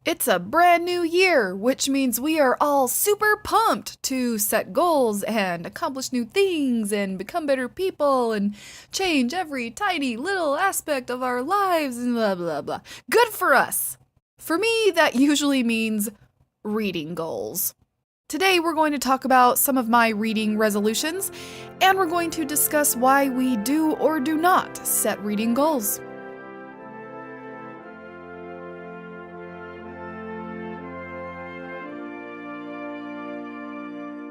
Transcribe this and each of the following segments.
It's a brand new year, which means we are all super pumped to set goals and accomplish new things and become better people and change every tiny little aspect of our lives and blah blah blah. Good for us! For me, that usually means reading goals. Today, we're going to talk about some of my reading resolutions, and we're going to discuss why we do or do not set reading goals.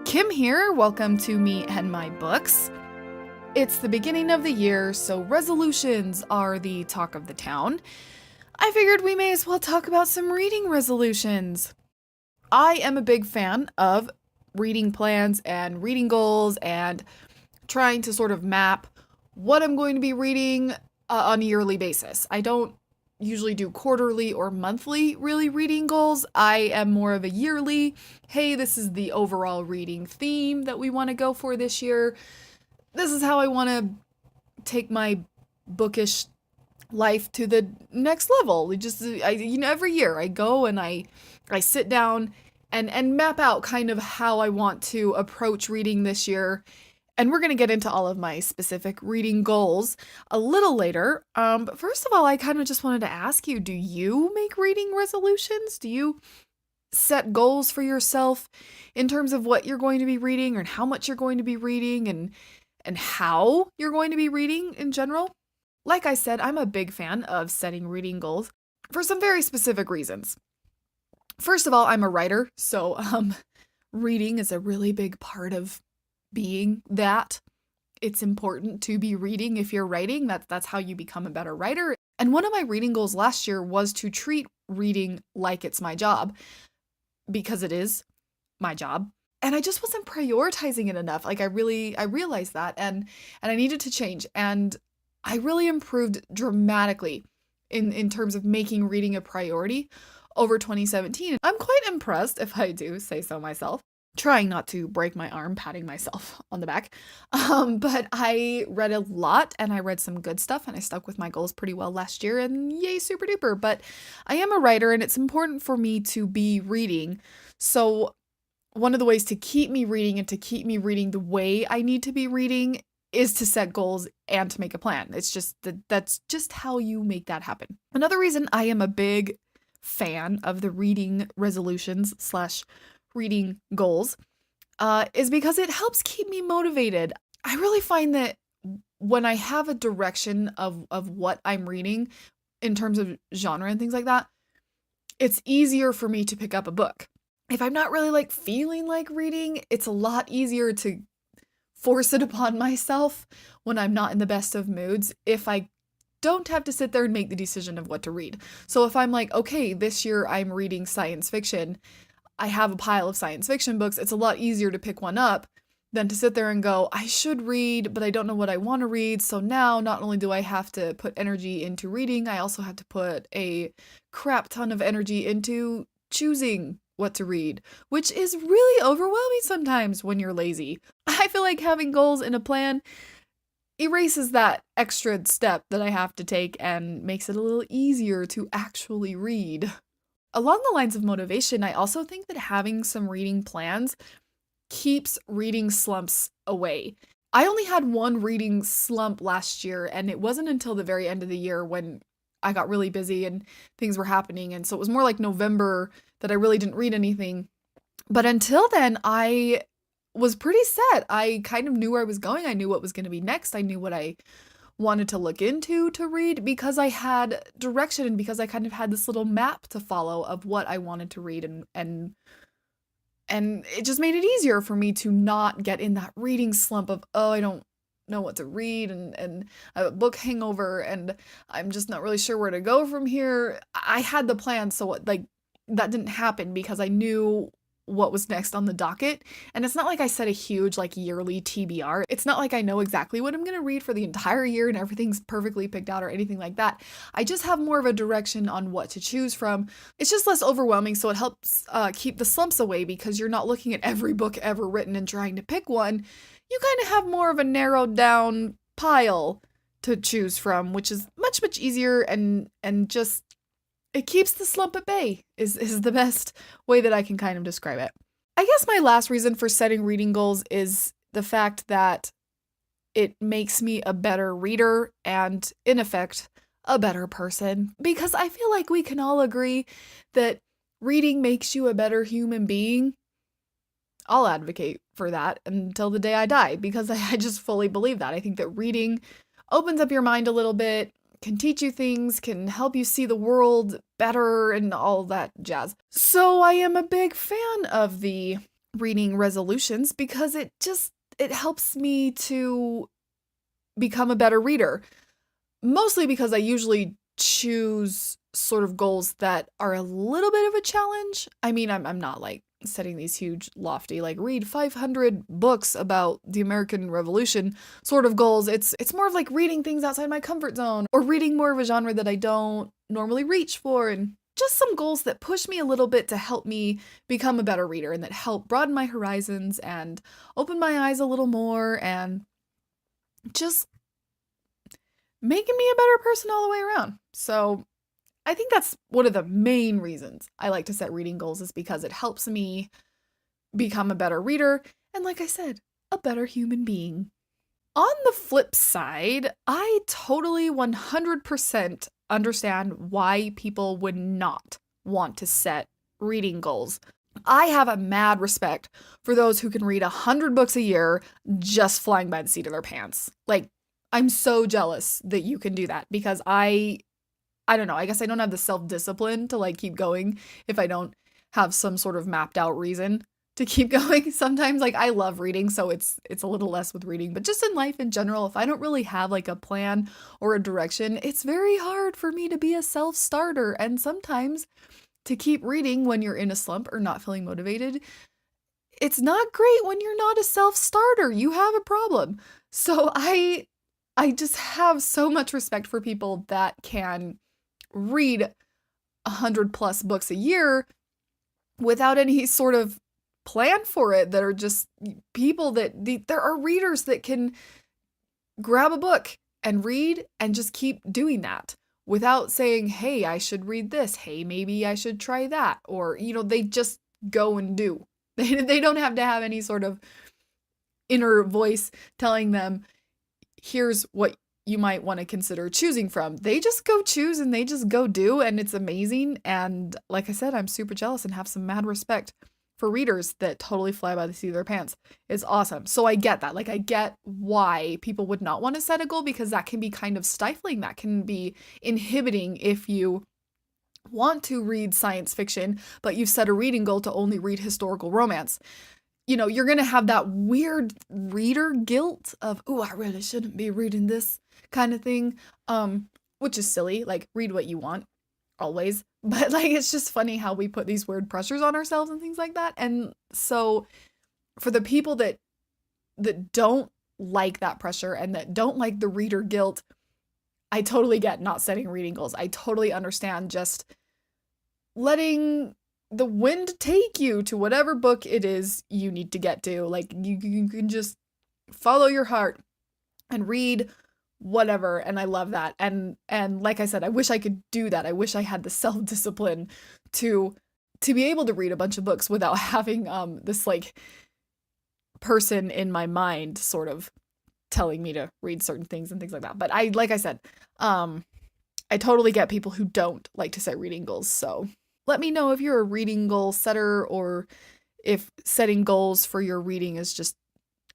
Kim here, welcome to me and my books. It's the beginning of the year, so resolutions are the talk of the town. I figured we may as well talk about some reading resolutions. I am a big fan of reading plans and reading goals and trying to sort of map what I'm going to be reading on a yearly basis. I don't usually do quarterly or monthly really reading goals. I am more of a yearly, hey, this is the overall reading theme that we want to go for this year. This is how I want to take my bookish life to the next level. Every year I go and I sit down and map out kind of how I want to approach reading this year. And we're going to get into all of my specific reading goals a little later. But first of all, I kind of just wanted to ask you, do you make reading resolutions? Do you set goals for yourself in terms of what you're going to be reading or how much you're going to be reading and how you're going to be reading in general? Like I said, I'm a big fan of setting reading goals for some very specific reasons. First of all, I'm a writer, so reading is a really big part of being that. It's important to be reading if you're writing. That's how you become a better writer. And one of my reading goals last year was to treat reading like it's my job, because it is my job. And I just wasn't prioritizing it enough. I realized that and I needed to change. And I really improved dramatically in terms of making reading a priority over 2017. I'm quite impressed, if I do say so myself. Trying not to break my arm patting myself on the back. But I read a lot and I read some good stuff and I stuck with my goals pretty well last year and yay, super duper. But I am a writer and it's important for me to be reading. So one of the ways to keep me reading and to keep me reading the way I need to be reading is to set goals and to make a plan. It's just that's just how you make that happen. Another reason I am a big fan of the reading resolutions / reading goals is because it helps keep me motivated. I really find that when I have a direction of what I'm reading in terms of genre and things like that, it's easier for me to pick up a book. If I'm not really feeling like reading, it's a lot easier to force it upon myself when I'm not in the best of moods if I don't have to sit there and make the decision of what to read. So if I'm like, okay, this year I'm reading science fiction, I have a pile of science fiction books, it's a lot easier to pick one up than to sit there and go, I should read, but I don't know what I want to read. So now not only do I have to put energy into reading, I also have to put a crap ton of energy into choosing what to read, which is really overwhelming sometimes when you're lazy. I feel like having goals and a plan erases that extra step that I have to take and makes it a little easier to actually read. Along the lines of motivation, I also think that having some reading plans keeps reading slumps away. I only had one reading slump last year, and it wasn't until the very end of the year when I got really busy and things were happening, and so it was more like November that I really didn't read anything. But until then, I was pretty set. I kind of knew where I was going. I knew what was going to be next. I knew what I wanted to look into to read because I had direction and because I kind of had this little map to follow of what I wanted to read and it just made it easier for me to not get in that reading slump of, oh, I don't know what to read and I have a book hangover and I'm just not really sure where to go from here. I had the plan, so that didn't happen because I knew what was next on the docket. And it's not like I set a huge yearly TBR. It's not like I know exactly what I'm going to read for the entire year and everything's perfectly picked out or anything like that. I just have more of a direction on what to choose from. It's just less overwhelming, so it helps keep the slumps away because you're not looking at every book ever written and trying to pick one. You kind of have more of a narrowed down pile to choose from, which is much, much easier and just it keeps the slump at bay is the best way that I can kind of describe it. I guess my last reason for setting reading goals is the fact that it makes me a better reader and, in effect, a better person. Because I feel like we can all agree that reading makes you a better human being. I'll advocate for that until the day I die because I just fully believe that. I think that reading opens up your mind a little bit, can teach you things, can help you see the world better and all that jazz. So I am a big fan of the reading resolutions because it helps me to become a better reader. Mostly because I usually choose sort of goals that are a little bit of a challenge. I mean, I'm not like setting these huge, lofty, like read 500 books about the American Revolution sort of goals. It's more of like reading things outside my comfort zone or reading more of a genre that I don't normally reach for, and just some goals that push me a little bit to help me become a better reader and that help broaden my horizons and open my eyes a little more and just making me a better person all the way around. So I think that's one of the main reasons I like to set reading goals, is because it helps me become a better reader and, like I said, a better human being. On the flip side, I totally 100% understand why people would not want to set reading goals. I have a mad respect for those who can read 100 books a year just flying by the seat of their pants. Like, I'm so jealous that you can do that because I don't know, I guess I don't have the self-discipline to like keep going if I don't have some sort of mapped out reason to keep going. Sometimes like I love reading, so it's a little less with reading, but just in life in general, if I don't really have like a plan or a direction, it's very hard for me to be a self-starter. And sometimes to keep reading when you're in a slump or not feeling motivated, it's not great when you're not a self-starter. You have a problem. So I just have so much respect for people that can read 100+ books a year without any sort of plan for it, that are just people that there are readers that can grab a book and read and just keep doing that without saying, hey, I should read this. Hey, maybe I should try that. Or, they just go and do. They don't have to have any sort of inner voice telling them, here's what you might want to consider choosing from. They just go choose and they just go do, and it's amazing. And like I said, I'm super jealous and have some mad respect for readers that totally fly by the seat of their pants. It's awesome. So I get that. Like, I get why people would not want to set a goal, because that can be kind of stifling. That can be inhibiting if you want to read science fiction, but you've set a reading goal to only read historical romance. You're going to have that weird reader guilt of, oh, I really shouldn't be reading this kind of thing, which is silly. Like, read what you want, always. But, like, it's just funny how we put these weird pressures on ourselves and things like that. And so for the people that don't like that pressure and that don't like the reader guilt, I totally get not setting reading goals. I totally understand just letting the wind take you to whatever book it is you need to get to. Like, you can just follow your heart and read whatever. And I love that. And like I said, I wish I could do that. I wish I had the self-discipline to be able to read a bunch of books without having this like person in my mind sort of telling me to read certain things and things like that. But like I said, I totally get people who don't like to set reading goals. So let me know if you're a reading goal setter, or if setting goals for your reading is just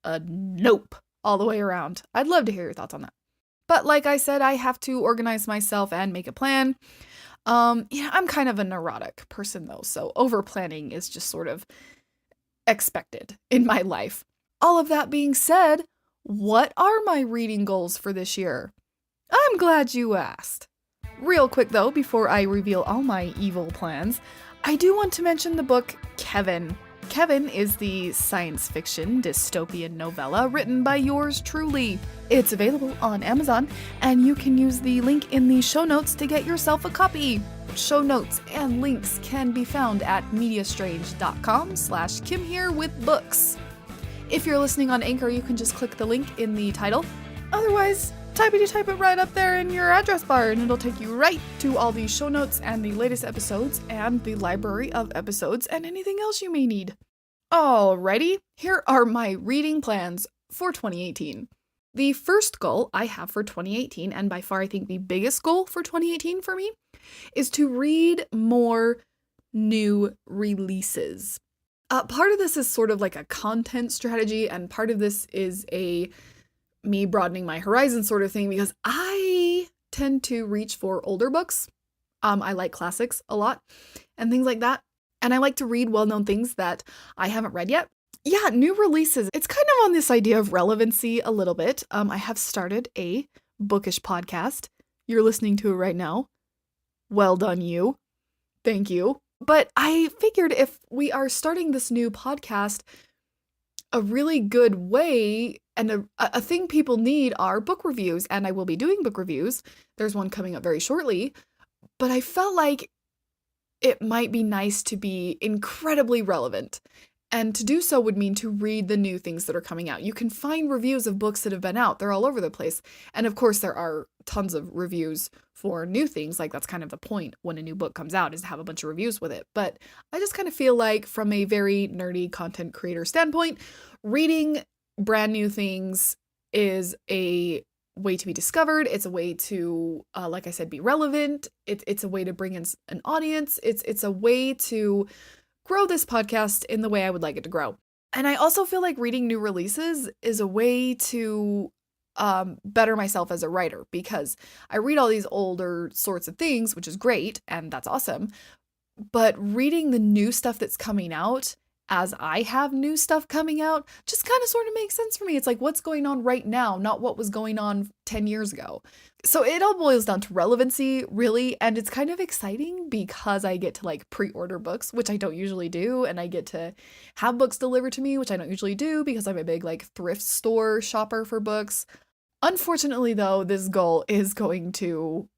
a nope all the way around. I'd love to hear your thoughts on that. But like I said, I have to organize myself and make a plan. I'm kind of a neurotic person though, so over planning is just sort of expected in my life. All of that being said, what are my reading goals for this year? I'm glad you asked. Real quick though, before I reveal all my evil plans, I do want to mention the book Kevin. Kevin is the science fiction dystopian novella written by yours truly. It's available on Amazon, and you can use the link in the show notes to get yourself a copy. Show notes and links can be found at mediastrange.com/KimHereWithBooks. If you're listening on Anchor, you can just click the link in the title. Otherwise, type it right up there in your address bar, and it'll take you right to all the show notes and the latest episodes and the library of episodes and anything else you may need. Alrighty, here are my reading plans for 2018. The first goal I have for 2018, and by far I think the biggest goal for 2018 for me, is to read more new releases. Part of this is sort of like a content strategy, and part of this is me broadening my horizon sort of thing, because I tend to reach for older books. I like classics a lot and things like that, and I like to read well-known things that I haven't read yet. Yeah, new releases. It's kind of on this idea of relevancy a little bit. I have started a bookish podcast. You're listening to it right now. Well done, you. Thank you. But I figured if we are starting this new podcast, a really good way and a thing people need are book reviews, and I will be doing book reviews. There's one coming up very shortly, but I felt like it might be nice to be incredibly relevant. And to do so would mean to read the new things that are coming out. You can find reviews of books that have been out. They're all over the place. And of course, there are tons of reviews for new things. Like, that's kind of the point when a new book comes out, is to have a bunch of reviews with it. But I just kind of feel like, from a very nerdy content creator standpoint, reading brand new things is a way to be discovered. It's a way to, like I said, be relevant. It's a way to bring in an audience. It's a way to grow this podcast in the way I would like it to grow. And I also feel like reading new releases is a way to better myself as a writer, because I read all these older sorts of things, which is great, and that's awesome. But reading the new stuff that's coming out as I have new stuff coming out just kind of sort of makes sense for me. It's like, what's going on right now, not what was going on 10 years ago. So it all boils down to relevancy, really, and it's kind of exciting because I get to like pre-order books, which I don't usually do, and I get to have books delivered to me, which I don't usually do because I'm a big like thrift store shopper for books. Unfortunately, though, this goal is going to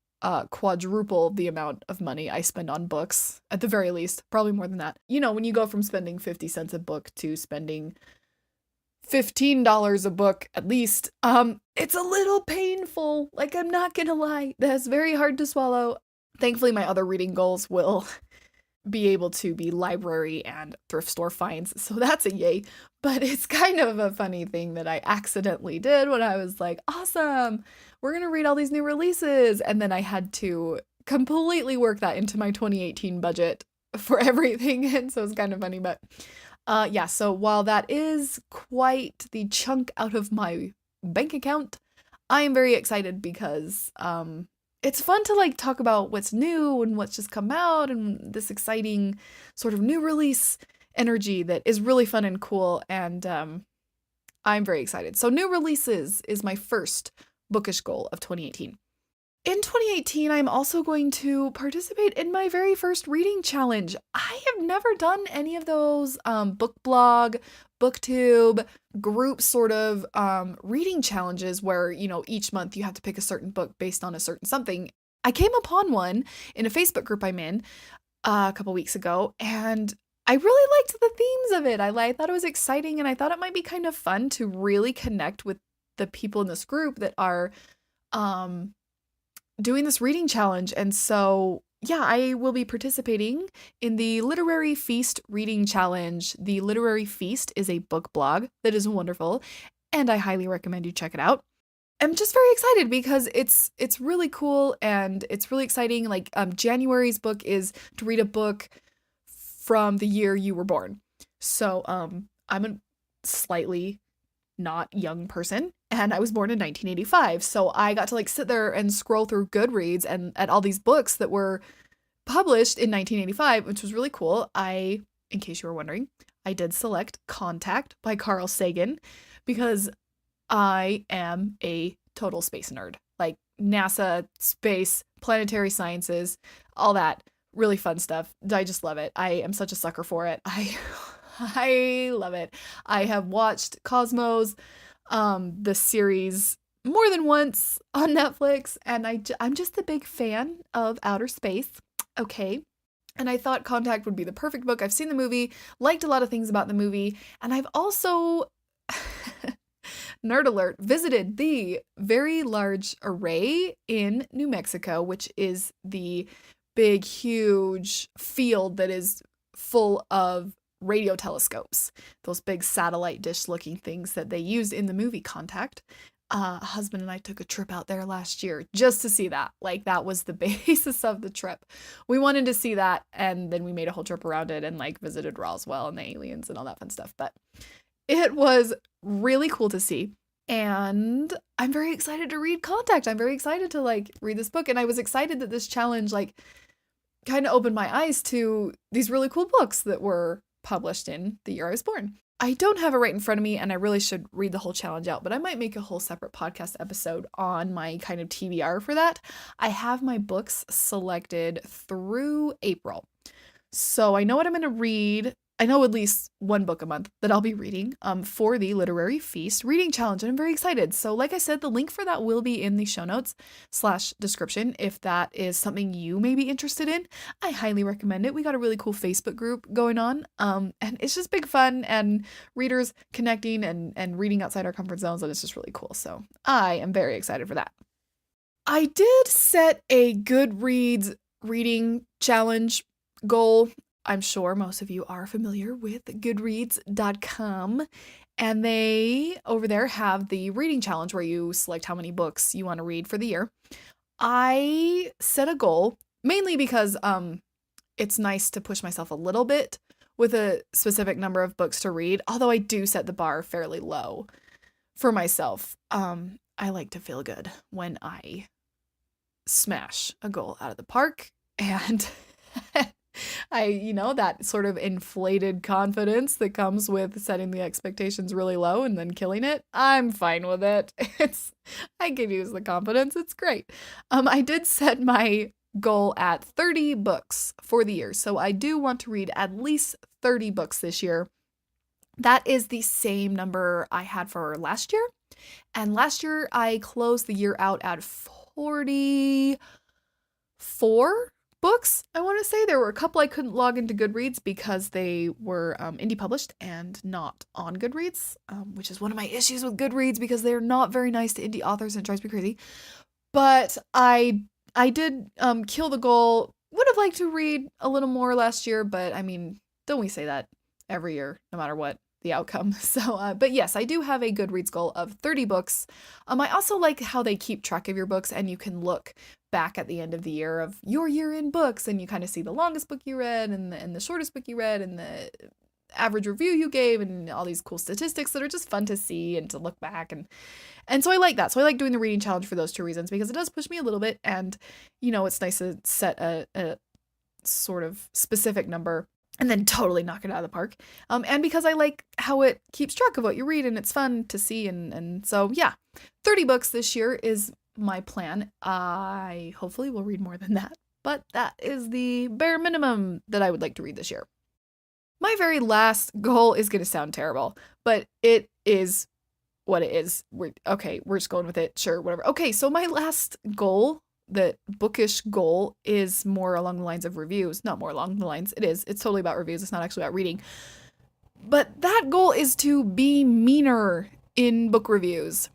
quadruple the amount of money I spend on books, at the very least, probably more than that. You know, when you go from spending 50 cents a book to spending $15 a book at least, it's a little painful. Like, I'm not gonna lie, that's very hard to swallow. Thankfully, my other reading goals will be able to be library and thrift store finds, so that's a yay. But it's kind of a funny thing that I accidentally did when I was like, awesome, we're gonna read all these new releases, and then I had to completely work that into my 2018 budget for everything, and so it's kind of funny. But yeah, so while that is quite the chunk out of my bank account, I am very excited because it's fun to like talk about what's new and what's just come out and this exciting sort of new release energy that is really fun and cool, and I'm very excited. So new releases is my first bookish goal of 2018. In 2018, I'm also going to participate in my very first reading challenge. I have never done any of those book blog, booktube, group sort of reading challenges where, you know, each month you have to pick a certain book based on a certain something. I came upon one in a Facebook group I'm in a couple weeks ago, and I really liked the themes of it. I thought it was exciting, and I thought it might be kind of fun to really connect with the people in this group that are doing this reading challenge. And so, yeah, I will be participating in the Literary Feast reading challenge. The Literary Feast is a book blog that is wonderful, and I highly recommend you check it out. I'm just very excited because it's really cool and it's really exciting. Like, January's book is to read a book from the year you were born. So I'm a slightly not young person, and I was born in 1985. So I got to like sit there and scroll through Goodreads and at all these books that were published in 1985, which was really cool. In case you were wondering, I did select Contact by Carl Sagan because I am a total space nerd. Like NASA, space, planetary sciences, all that really fun stuff. I just love it. I am such a sucker for it. I love it. I have watched Cosmos, the series, more than once on Netflix, and I'm just a big fan of outer space. Okay. And I thought Contact would be the perfect book. I've seen the movie, liked a lot of things about the movie, and I've also Nerd alert, visited the very large array in New Mexico, which is the big, huge field that is full of radio telescopes, those big satellite dish looking things that they used in the movie Contact. Husband and I took a trip out there last year just to see that. Like, that was the basis of the trip. We wanted to see that, and then we made a whole trip around it and like visited Roswell and the aliens and all that fun stuff. But it was really cool to see. And I'm very excited to read Contact. I'm very excited to like read this book. And I was excited that this challenge like kind of opened my eyes to these really cool books that were published in the year I was born. I don't have it right in front of me, and I really should read the whole challenge out, but I might make a whole separate podcast episode on my kind of TBR for that. I have my books selected through April. So I know what I'm going to read. I know at least one book a month that I'll be reading for the Literary Feast reading challenge, and I'm very excited. So like I said, the link for that will be in the show notes / description if that is something you may be interested in. I highly recommend it. We got a really cool Facebook group going on, and it's just big fun and readers connecting and reading outside our comfort zones, and it's just really cool. So I am very excited for that. I did set a Goodreads reading challenge goal. I'm sure most of you are familiar with goodreads.com, and they over there have the reading challenge where you select how many books you want to read for the year. I set a goal mainly because it's nice to push myself a little bit with a specific number of books to read, although I do set the bar fairly low for myself. I like to feel good when I smash a goal out of the park, and that sort of inflated confidence that comes with setting the expectations really low and then killing it. I'm fine with it. I can use the confidence. It's great. I did set my goal at 30 books for the year. So I do want to read at least 30 books this year. That is the same number I had for last year. And last year I closed the year out at 44 books, I want to say. There were a couple I couldn't log into Goodreads because they were indie published and not on Goodreads, which is one of my issues with Goodreads because they're not very nice to indie authors and it drives me crazy. But I did kill the goal. Would have liked to read a little more last year, but I mean, don't we say that every year, no matter what the outcome? So, but yes, I do have a Goodreads goal of 30 books. I also like how they keep track of your books, and you can look back at the end of the year of your year in books, and you kind of see the longest book you read and the shortest book you read and the average review you gave and all these cool statistics that are just fun to see and to look back. And so I like that. So I like doing the reading challenge for those two reasons, because it does push me a little bit, and it's nice to set a sort of specific number and then totally knock it out of the park. And because I like how it keeps track of what you read, and it's fun to see. And so, yeah, 30 books this year is my plan. I hopefully will read more than that, but that is the bare minimum that I would like to read this year. My very last goal is going to sound terrible, but it is what it is. We're just going with it. Sure, whatever. Okay, so my last goal, the bookish goal, is more along the lines of reviews. Not more along the lines. It is. It's totally about reviews. It's not actually about reading. But that goal is to be meaner in book reviews.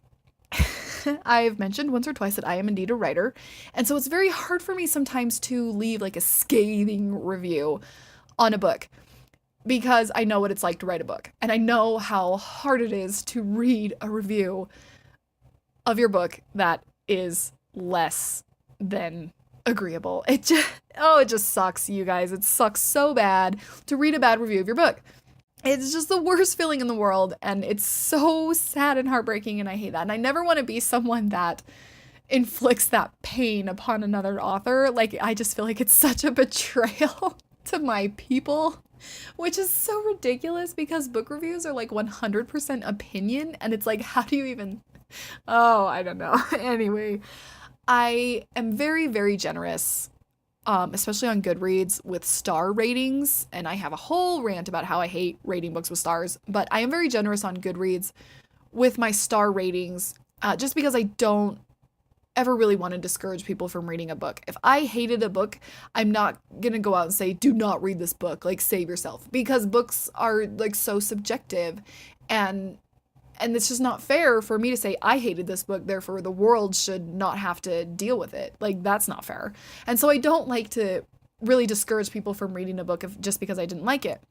I've mentioned once or twice that I am indeed a writer, and so it's very hard for me sometimes to leave like a scathing review on a book, because I know what it's like to write a book, and I know how hard it is to read a review of your book that is less than agreeable. It just sucks, you guys. It sucks so bad to read a bad review of your book. It's just the worst feeling in the world, and it's so sad and heartbreaking, and I hate that. And I never want to be someone that inflicts that pain upon another author. Like, I just feel like it's such a betrayal to my people, which is so ridiculous because book reviews are like 100% opinion, and it's like, how do you even... Oh, I don't know. Anyway, I am very, very generous, especially on Goodreads, with star ratings, and I have a whole rant about how I hate rating books with stars, but I am very generous on Goodreads with my star ratings, just because I don't ever really want to discourage people from reading a book. If I hated a book, I'm not gonna go out and say, do not read this book, like, save yourself, because books are like so subjective, and And it's just not fair for me to say, I hated this book, therefore the world should not have to deal with it. Like, that's not fair. And so I don't like to really discourage people from reading a book just because I didn't like it.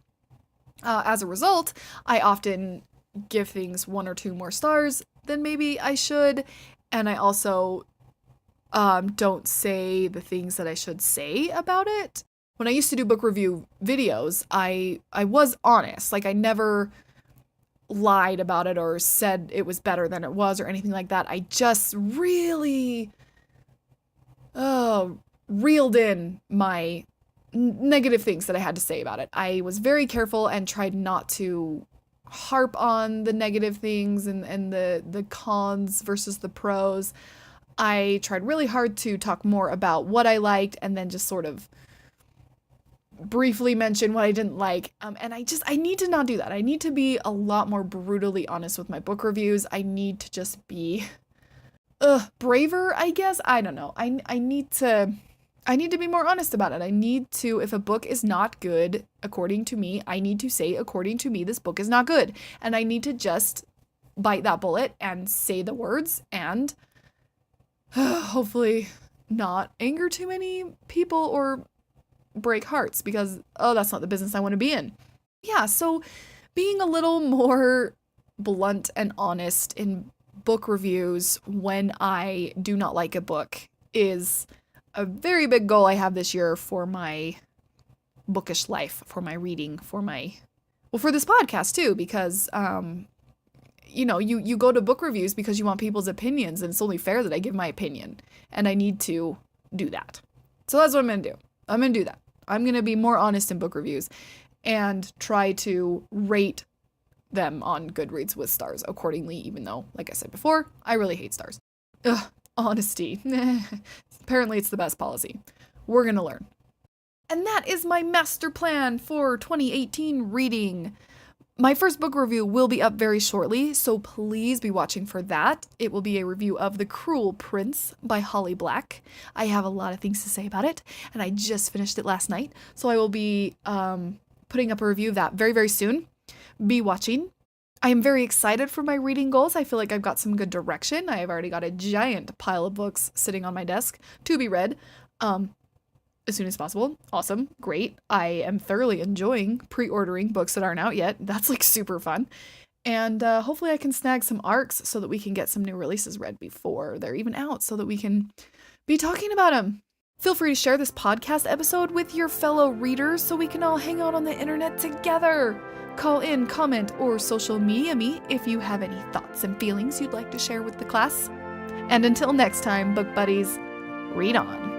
As a result, I often give things 1 or 2 more stars than maybe I should. And I also don't say the things that I should say about it. When I used to do book review videos, I was honest. Like, I never lied about it or said it was better than it was or anything like that. I just really reeled in my negative things that I had to say about it. I was very careful and tried not to harp on the negative things and the cons versus the pros. I tried really hard to talk more about what I liked and then just sort of briefly mention what I didn't like. And I need to not do that. I need to be a lot more brutally honest with my book reviews. I need to just be braver, I guess. I don't know. I need to be more honest about it. I need to, if a book is not good, according to me, I need to say, according to me, this book is not good. And I need to just bite that bullet and say the words and hopefully not anger too many people or break hearts because, that's not the business I want to be in. Yeah, so being a little more blunt and honest in book reviews when I do not like a book is a very big goal I have this year for my bookish life, for my reading, for this podcast too, because, you go to book reviews because you want people's opinions, and it's only fair that I give my opinion, and I need to do that. So that's what I'm going to do. I'm going to do that. I'm going to be more honest in book reviews and try to rate them on Goodreads with stars accordingly, even though, like I said before, I really hate stars. Honesty. Apparently it's the best policy. We're going to learn. And that is my master plan for 2018 reading. My first book review will be up very shortly, so please be watching for that. It will be a review of The Cruel Prince by Holly Black. I have a lot of things to say about it, and I just finished it last night, so I will be putting up a review of that very, very soon. Be watching. I am very excited for my reading goals. I feel like I've got some good direction. I have already got a giant pile of books sitting on my desk to be read. As soon as possible. Awesome. Great. I am thoroughly enjoying pre-ordering books that aren't out yet. That's like super fun. And hopefully I can snag some ARCs so that we can get some new releases read before they're even out so that we can be talking about them. Feel free to share this podcast episode with your fellow readers so we can all hang out on the internet together. Call in, comment, or social media me if you have any thoughts and feelings you'd like to share with the class. And until next time, book buddies, read on.